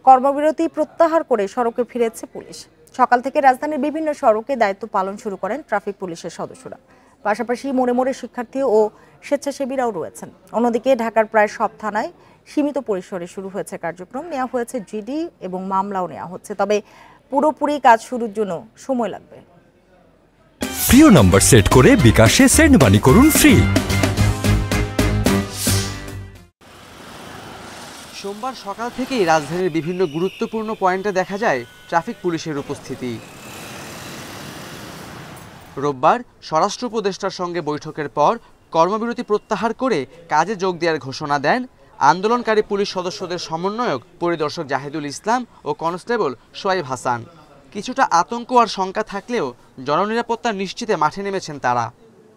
কর্মবিরতি প্রত্যাহার করে সড়কে ফিরেছে পুলিশ। সকাল থেকে রাজধানীর বিভিন্ন সড়কে দায়িত্ব পালন শুরু করেন ট্রাফিক পুলিশের সদস্যরা। পাশাপাশি মোড়ে মোড়ে শিক্ষার্থী ও স্বেচ্ছাসেবীরাও রয়েছেন। অন্যদিকে ঢাকার প্রায় সব থানায় সীমিত পরিসরে শুরু হয়েছে কার্যক্রম। নেওয়া হয়েছে জিডি এবং মামলাও নেওয়া হচ্ছে, তবে পুরোপুরি কাজ শুরুর জন্য সময় লাগবে। প্রিয় নাম্বার সেট করে বিকাশে সেন্ড মানি করুন ফ্রি। সোমবার সকাল থেকেই রাজধানীর বিভিন্ন গুরুত্বপূর্ণ পয়েন্টে দেখা যায় ট্রাফিক পুলিশের উপস্থিতি। রোববার স্বরাষ্ট্র উপদেষ্টার সঙ্গে বৈঠকের পর কর্মবিরতি প্রত্যাহার করে কাজে যোগ দেওয়ার ঘোষণা দেন আন্দোলনকারী পুলিশ সদস্যদের সমন্বয়ক পরিদর্শক জাহিদুল ইসলাম ও কনস্টেবল সোয়াইব হাসান। কিছুটা আতঙ্ক আর শঙ্কা থাকলেও জননিরাপত্তা নিশ্চিতে মাঠে নেমেছেন তারা।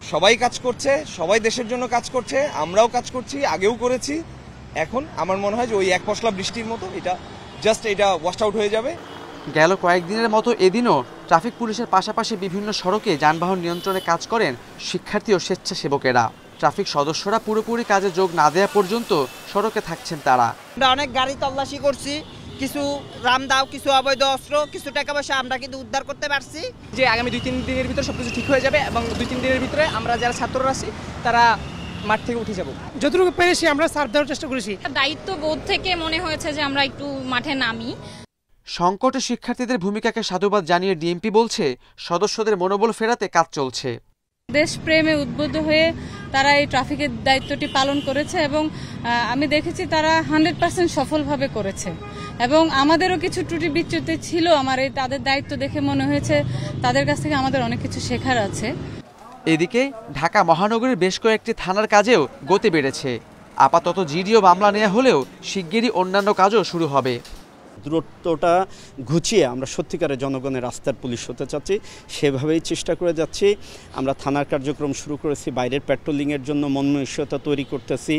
সবাই কাজ করছে, সবাই দেশের জন্য কাজ করছে, আমরাও কাজ করছি, আগেও করেছি। এখন আমার মনে হয় যে ওই এক পশলা বৃষ্টির মতো এটা ওয়াশ আউট হয়ে যাবে। গেল কয়েকদিনের মতো এদিনও ট্রাফিক পুলিশের পাশাপাশি বিভিন্ন সড়কে যানবাহন নিয়ন্ত্রণে কাজ করেন শিক্ষার্থী ও স্বেচ্ছাসেবকেরা। ট্রাফিক সদস্যরা পুরোপুরি কাজে যোগ না দেওয়া পর্যন্ত সড়কে থাকছেন তারা। আমরা অনেক গাড়ি তল্লাশি করছি, কিছু রামদাও, কিছু অবৈধ অস্ত্র, কিছু টাকা পয়সা আমরা কিন্তু উদ্ধার করতে পারছি। যে আগামী 2-3 দিনের ভিতরে সবকিছু ঠিক হয়ে যাবে এবং 2-3 দিনের ভিতরে আমরা যারা ছাত্ররা আছি তারা মাঠ থেকে উঠে যাব। যতটুকু পেরেছি আমরা সার্ভ দেওয়ার চেষ্টা করেছি। দায়িত্ববোধ থেকে মনে হয়েছে যে আমরা একটু মাঠে নামি। সংকটে শিক্ষার্থীদের ভূমিকাকে সাধুবাদ জানিয়ে ডিএমপি বলছে সদস্যদের মনোবল ফেরাতে কাজ চলছে। দেশপ্রেমে উদ্বুদ্ধ হয়ে তারা এই ট্রাফিকের দায়িত্বটি পালন করেছে এবং আমি দেখেছি তারা 100% সফলভাবে করেছে এবং আমাদেরও কিছু ত্রুটি বিচ্যুতি ছিল। আমার এই তাদের দায়িত্ব দেখে মনে হয়েছে তাদের কাছ থেকে আমাদের অনেক কিছু শেখার আছে। এদিকে ঢাকা মহানগরের বেশ কয়েকটি থানার কাজেও গতি বেড়েছে। আপাতত জিডি ও মামলা নেওয়া হলেও শিগগিরই অন্যান্য কাজও শুরু হবে। দূরত্বটা ঘুচিয়ে আমরা সত্যিকারের জনগণের রাস্তার পুলিশ হতে চাচ্ছি, সেভাবেই চেষ্টা করে যাচ্ছি। আমরা থানার কার্যক্রম শুরু করেছি, বাইরের প্যাট্রোলিংয়ের জন্য মনমানসিকতা তৈরি করতেছি।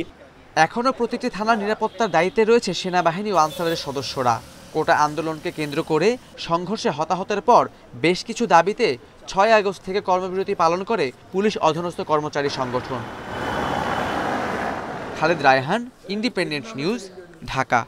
এখনও প্রতিটি থানার নিরাপত্তার দায়িত্বে রয়েছে সেনাবাহিনী ও আনসারের সদস্যরা। কোটা আন্দোলনকে কেন্দ্র করে সংঘর্ষে হতাহতের পর বেশ কিছু দাবিতে 6 আগস্ট থেকে কর্মবিরতি পালন করে পুলিশ অধীনস্থ কর্মচারী সংগঠন। Khaled Raihan, independent news, Dhaka.